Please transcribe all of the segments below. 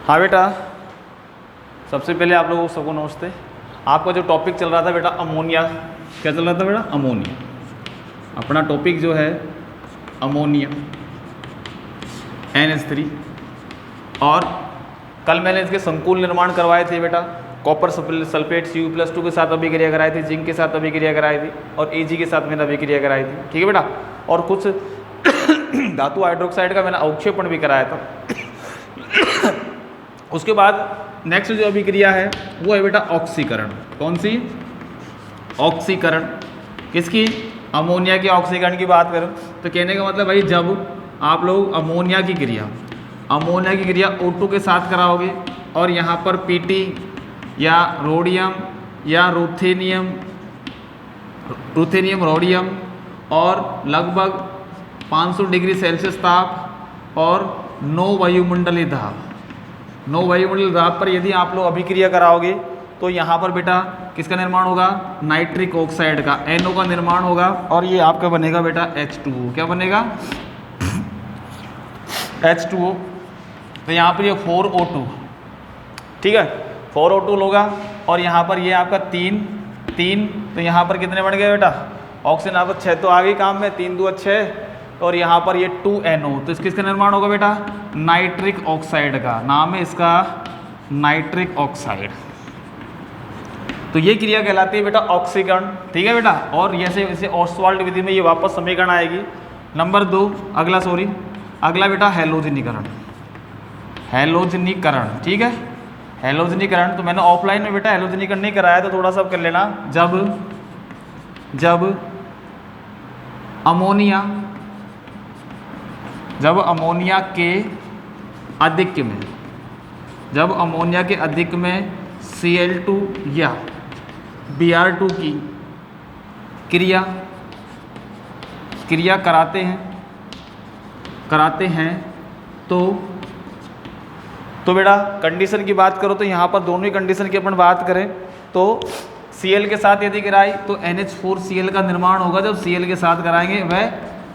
हाँ बेटा, सबसे पहले आप लोगों को सबको नमस्ते। आपका जो टॉपिक चल रहा था बेटा अमोनिया, क्या चल रहा था बेटा? अमोनिया। अपना टॉपिक जो है अमोनिया NH3। और कल मैंने इसके संकुल निर्माण करवाए थे बेटा। कॉपर सल्फेट Cu+2 के साथ अभिक्रिया कराई थी, जिंक के साथ अभिक्रिया कराई थी और Ag के साथ मैंने अभिक्रिया कराई थी, ठीक है बेटा। और कुछ धातु हाइड्रोक्साइड का मैंने अवक्षेपण भी कराया था। उसके बाद नेक्स्ट जो अभिक्रिया है वो है बेटा ऑक्सीकरण। कौन सी? ऑक्सीकरण। किसकी? अमोनिया के ऑक्सीकरण की बात करें तो कहने का मतलब भाई, जब आप लोग अमोनिया की क्रिया O2 के साथ कराओगे और यहाँ पर Pt या रोडियम या रूथेनियम रोडियम और लगभग 500 डिग्री सेल्सियस ताप और 9 वायुमंडलीय दाब पर यदि आप लोग अभिक्रिया कराओगे तो यहाँ पर बेटा किसका निर्माण होगा? नाइट्रिक ऑक्साइड का, NO का निर्माण होगा और ये आपका बनेगा बेटा H2O। क्या बनेगा? H2O। तो यहाँ पर ये 4O2, ठीक है, 4O2 होगा और यहाँ पर ये आपका 3 तो यहाँ पर कितने बन गए बेटा? ऑक्सीजन आपका 6 तो आ गई काम में, 3 2 6 और यहाँ पर ये 2NO। तो किसका निर्माण होगा बेटा? नाइट्रिक ऑक्साइड का। नाम है इसका नाइट्रिक ऑक्साइड। तो ये क्रिया कहलाती है बेटा ऑक्सीकरण, ठीक है बेटा। और जैसे ऑस्वाल्ड विधि में ये वापस समीकरण आएगी। नंबर 2 अगला बेटा हैलोजनीकरण, ठीक है। हैलोजनीकरण तो मैंने ऑफलाइन में बेटा हैलोजनीकरण नहीं कराया, तो थोड़ा सा कर लेना। जब अमोनिया के अधिक में Cl2 या Br2 की क्रिया कराते हैं तो बेटा कंडीशन की बात करो तो यहाँ पर दोनों ही कंडीशन की अपन बात करें तो Cl के साथ यदि कराई तो NH4Cl का निर्माण होगा। जब Cl के साथ कराएंगे वह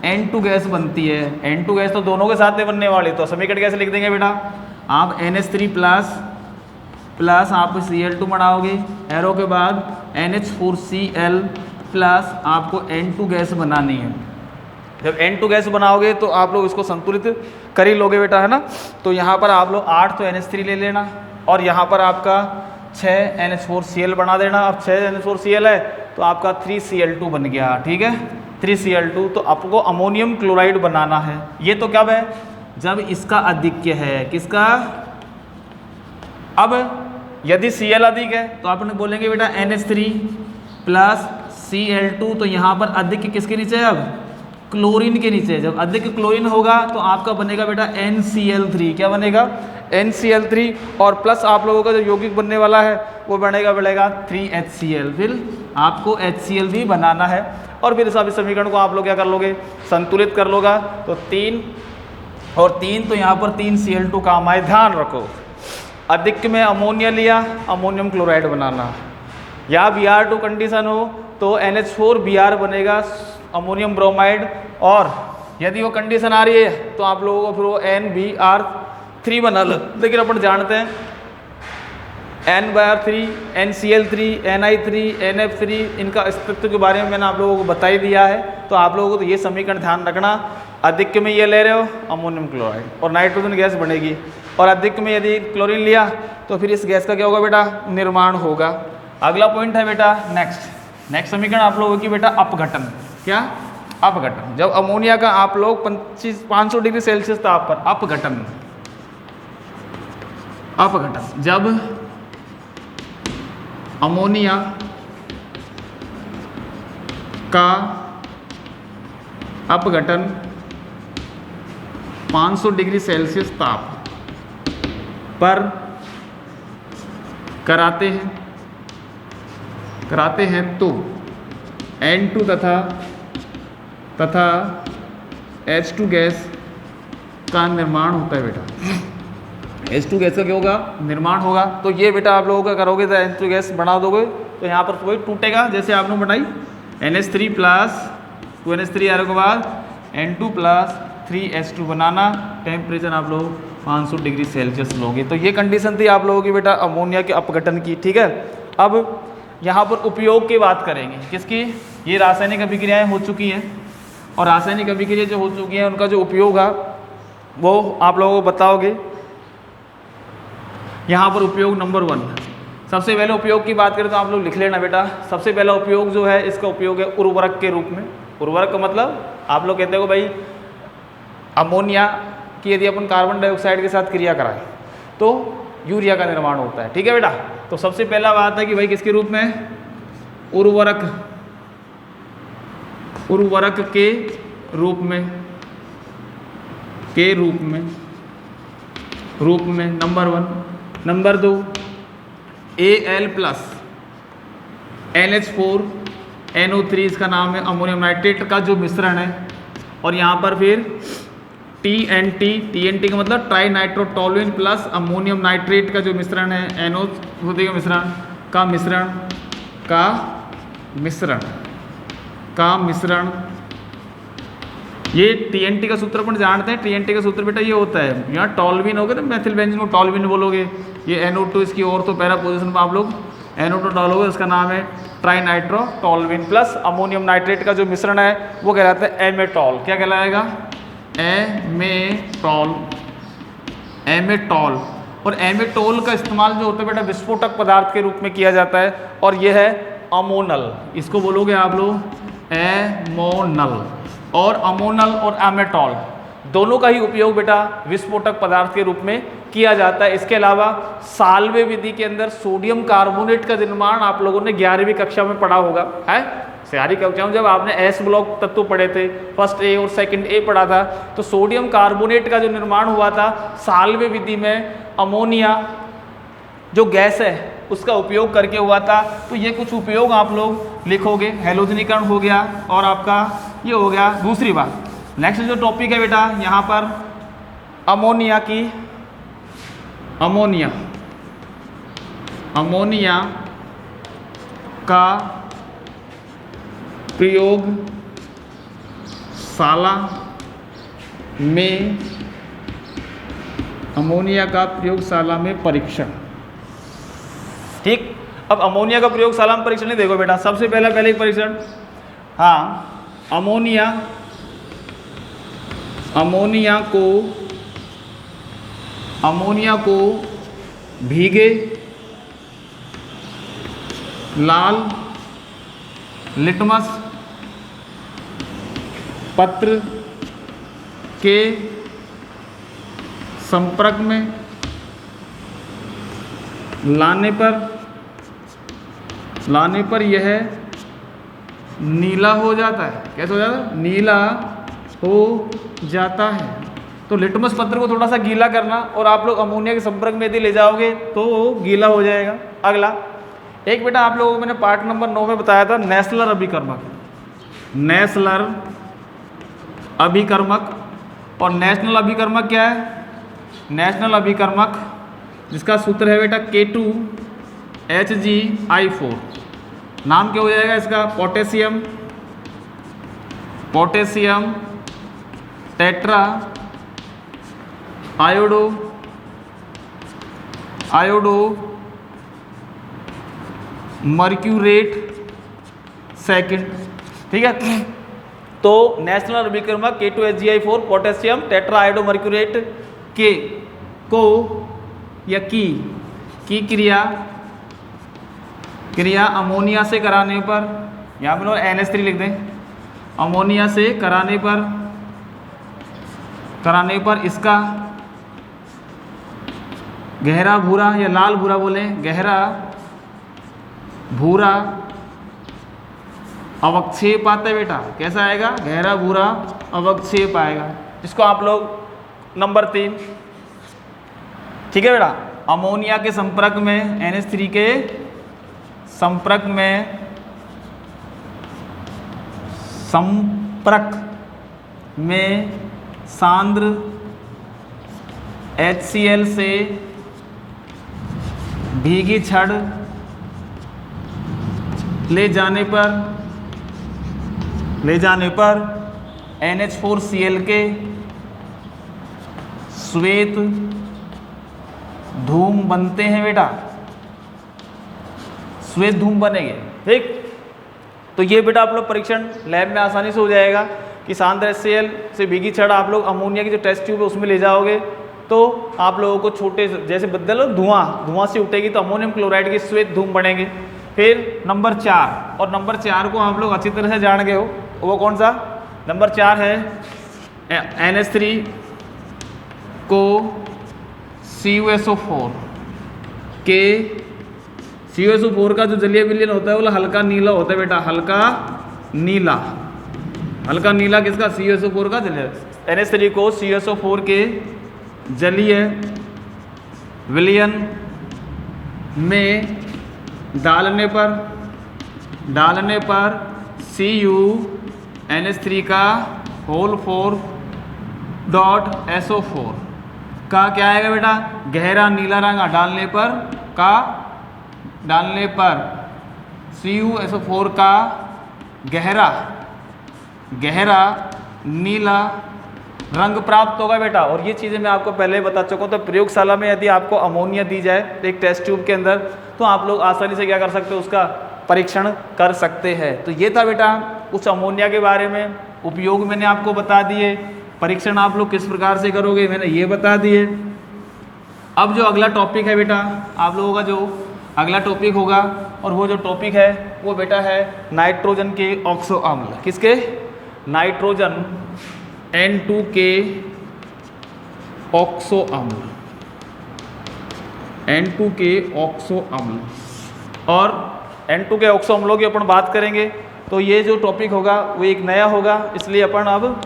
N2 गैस बनती है। N2 गैस तो दोनों के साथ नहीं बनने वाली, तो समीकरण कैसे लिख देंगे बेटा? आप NH3 प्लस आप Cl2 बनाओगे, एरो के बाद NH4Cl प्लस आपको N2 गैस बनानी है। जब N2 गैस बनाओगे तो आप लोग इसको संतुलित कर ही लोगे बेटा, है ना। तो यहाँ पर आप लोग 8 तो NH3 ले लेना और यहाँ पर आपका 6 NH4Cl बना देना। अब 6 NH4Cl है तो आपका 3Cl2 बन गया, ठीक है, 3Cl2। तो आपको अमोनियम क्लोराइड बनाना है। ये तो कब है? जब इसका अधिक्य है। किसका? अब यदि Cl अधिक है तो आपने बोलेंगे बेटा NH3 प्लस Cl2। तो यहाँ पर अधिक्य किसके नीचे है? अब क्लोरीन के नीचे। जब अधिक क्लोरीन होगा तो आपका बनेगा बेटा NCl3। क्या बनेगा? NCl3 और प्लस आप लोगों का जो यौगिक बनने वाला है वो बनेगा 3HCl। फिर आपको HCl भी बनाना है और फिर इस समीकरण को आप लोग क्या कर लोगे? संतुलित कर लोगा। तो 3 और 3 तो यहाँ पर 3Cl2 काम आए। ध्यान रखो, अधिक में अमोनिया लिया, अमोनियम क्लोराइड बनाना, या Br2 कंडीशन हो तो NH4Br बनेगा अमोनियम ब्रोमाइड। और यदि वो कंडीशन आ रही है तो आप लोगों को फिर वो NBr3 बना लो। लेकिन अपन जानते हैं N/3, NCl3, Ni3, NF3 इनका अस्तित्व के बारे में मैंने आप लोगों को बता ही दिया है। तो आप लोगों को तो ये समीकरण ध्यान रखना। अधिक में ये ले रहे हो अमोनियम क्लोराइड और नाइट्रोजन गैस बनेगी, और अधिक में यदि क्लोरीन लिया तो फिर इस गैस का क्या होगा बेटा? निर्माण होगा। अगला पॉइंट है बेटा नेक्स्ट समीकरण आप लोगों की बेटा अपघटन। क्या? अपघटन। जब अमोनिया का आप लोग 500 डिग्री सेल्सियस ताप पर अपघटन, जब अमोनिया का अपघटन 500 डिग्री सेल्सियस ताप पर कराते हैं तो N2 तथा H2 गैस का निर्माण होता है बेटा। H2 गैस का क्या होगा? निर्माण होगा। तो ये बेटा आप लोगों का करोगे तो H2 गैस बना दोगे तो यहाँ पर वही टूटेगा जैसे आपने बनाई। NH3 प्लस 2NH3 आने के बाद N2 प्लस 3H2 बनाना। टेम्परेचर आप लोग 500 डिग्री सेल्सियस लोगे। तो ये कंडीशन थी आप लोगों की बेटा अमोनिया के अपघटन की, ठीक है। अब यहाँ पर उपयोग की बात करेंगे, किसकी, ये रासायनिक अभिक्रियाएं हो चुकी हैं और रासायनिक अभिक्रिया जो हो चुकी हैं उनका जो उपयोग है वो आप लोगों को बताओगे। यहाँ पर उपयोग नंबर 1, सबसे पहले उपयोग की बात करें तो आप लोग लिख लेना बेटा। सबसे पहला उपयोग जो है इसका उपयोग है उर्वरक के रूप में। उर्वरक का मतलब आप लोग कहते हो भाई अमोनिया की यदि अपन कार्बन डाइऑक्साइड के साथ क्रिया कराएं तो यूरिया का निर्माण होता है, ठीक है बेटा। तो सबसे पहला बात है कि भाई किसके रूप में, उर्वरक के रूप में number 1। Number 2 Al plus NH4NO3 इसका नाम है, अमोनियम नाइट्रेट का जो मिश्रण है। और यहाँ पर फिर TNT का मतलब ट्राई नाइट्रोटोलुएन प्लस अमोनियम नाइट्रेट का जो मिश्रण है, NO का मिश्रण। ये TNT का सूत्र अपन जानते हैं। TNT का सूत्र बेटा ये होता है, यहाँ टॉल्विन हो गया तो मेथिल बेंजीन को टॉल्विन बोलोगे। ये NO2 इसकी और तो पहला पोजीशन पर आप लोग NO2 डालोगे, उसका नाम है ट्राई नाइट्रोटोलुएन प्लस अमोनियम नाइट्रेट का जो मिश्रण है वो कहलाता है एमेटॉल। क्या कहलाएगा, एमेटॉल। और एमेटॉल का इस्तेमाल जो होता है बेटा विस्फोटक पदार्थ के रूप में किया जाता है और यह है अमोनल। इसको बोलोगे आप लोग एमोनल। और अमोनल और एमेटॉल दोनों का ही उपयोग बेटा विस्फोटक पदार्थ के रूप में किया जाता है। इसके अलावा साल्वे विधि के अंदर सोडियम कार्बोनेट का निर्माण आप लोगों ने 11वीं कक्षा में पढ़ा होगा, है। सारी कक्षाओं जब आपने एस ब्लॉक तत्व पढ़े थे, फर्स्ट ए और सेकंड ए पढ़ा था, तो सोडियम कार्बोनेट का जो निर्माण हुआ था साल्वे विधि में अमोनिया जो गैस है उसका उपयोग करके हुआ था। तो ये कुछ उपयोग आप लोग लिखोगे। हैलोजनीकरण हो गया और आपका ये हो गया। दूसरी बात, नेक्स्ट जो टॉपिक है बेटा यहाँ पर अमोनिया का प्रयोगशाला में परीक्षण, ठीक। अब अमोनिया का प्रयोगशाला में परीक्षण नहीं, देखो बेटा सबसे पहले परीक्षण, हाँ, अमोनिया को भीगे लाल लिटमस पत्र के संपर्क में लाने पर यह नीला हो जाता है। कैसे हो जाता है, नीला हो जाता है। तो लिटमस पत्र को थोड़ा सा गीला करना और आप लोग अमोनिया के संपर्क में यदि ले जाओगे तो वो गीला हो जाएगा। अगला एक बेटा आप लोगों को मैंने पार्ट नंबर 9 में बताया था नेस्लर अभिकर्मक। और नेशनल अभिकर्मक क्या है, नेशनल अभिकर्मक जिसका सूत्र है बेटा K2HgI4। नाम क्या हो जाएगा इसका, potassium tetra iodo mercurate second, ठीक है। तो नेशनल अभिकर्मक K2HgI4 potassium tetra iodo mercurate के को या की क्रिया अमोनिया से कराने पर, यहाँ पर NH3 लिख दें, अमोनिया से कराने पर इसका गहरा भूरा या लाल भूरा बोलें, गहरा भूरा अवक्षेप आता है बेटा। कैसा आएगा, गहरा भूरा अवक्षेप आएगा, जिसको आप लोग नंबर 3, ठीक है बेटा। अमोनिया के संपर्क में NH3 के संपर्क में सांद्र HCl से भीगी छड़ ले जाने पर NH4Cl के श्वेत धूम बनते हैं बेटा, श्वेत धूम बनेंगे। ठीक, तो ये बेटा आप लोग परीक्षण लैब में आसानी से हो जाएगा कि सांद्र HCl से भीगी छड़ आप लोग अमोनिया की जो टेस्ट ट्यूब है उसमें ले जाओगे तो आप लोगों को छोटे जैसे बदल धुआं से उठेगी तो अमोनियम क्लोराइड के श्वेत धूम बनेंगे। फिर नंबर 4, और नंबर 4 को आप लोग अच्छी तरह से जान गए हो, वो कौन सा नंबर 4 है, NH3 को CuSO4 के CuSO4 का जो जलीय विलयन होता है वो हल्का नीला होता है बेटा, हल्का नीला किसका, CuSO4 का जलीय। NH3 को CuSO4 के जलीय विलयन में डालने पर CuNH3 का होल 4.SO4 का क्या आएगा बेटा, गहरा नीला रंग डालने पर CuSO4 का गहरा नीला रंग प्राप्त होगा बेटा। और ये चीज़ें मैं आपको पहले बता चुका हूँ। तो प्रयोगशाला में यदि आपको अमोनिया दी जाए एक टेस्ट ट्यूब के अंदर तो आप लोग आसानी से क्या कर सकते हो, उसका परीक्षण कर सकते हैं। तो ये था बेटा उस अमोनिया के बारे में, उपयोग मैंने आपको बता दिए, परीक्षण आप लोग किस प्रकार से करोगे मैंने ये बता दिए। अब जो अगला टॉपिक है बेटा, आप लोगों का जो अगला टॉपिक होगा, और वो जो टॉपिक है वो बेटा है नाइट्रोजन के ऑक्सो अम्ल। किसके, नाइट्रोजन N2 के ऑक्सो अम्ल, N2 के ऑक्सो अम्ल। और N2 के ऑक्सो अम्लों की अपन बात करेंगे तो ये जो टॉपिक होगा वो एक नया होगा, इसलिए अपन अब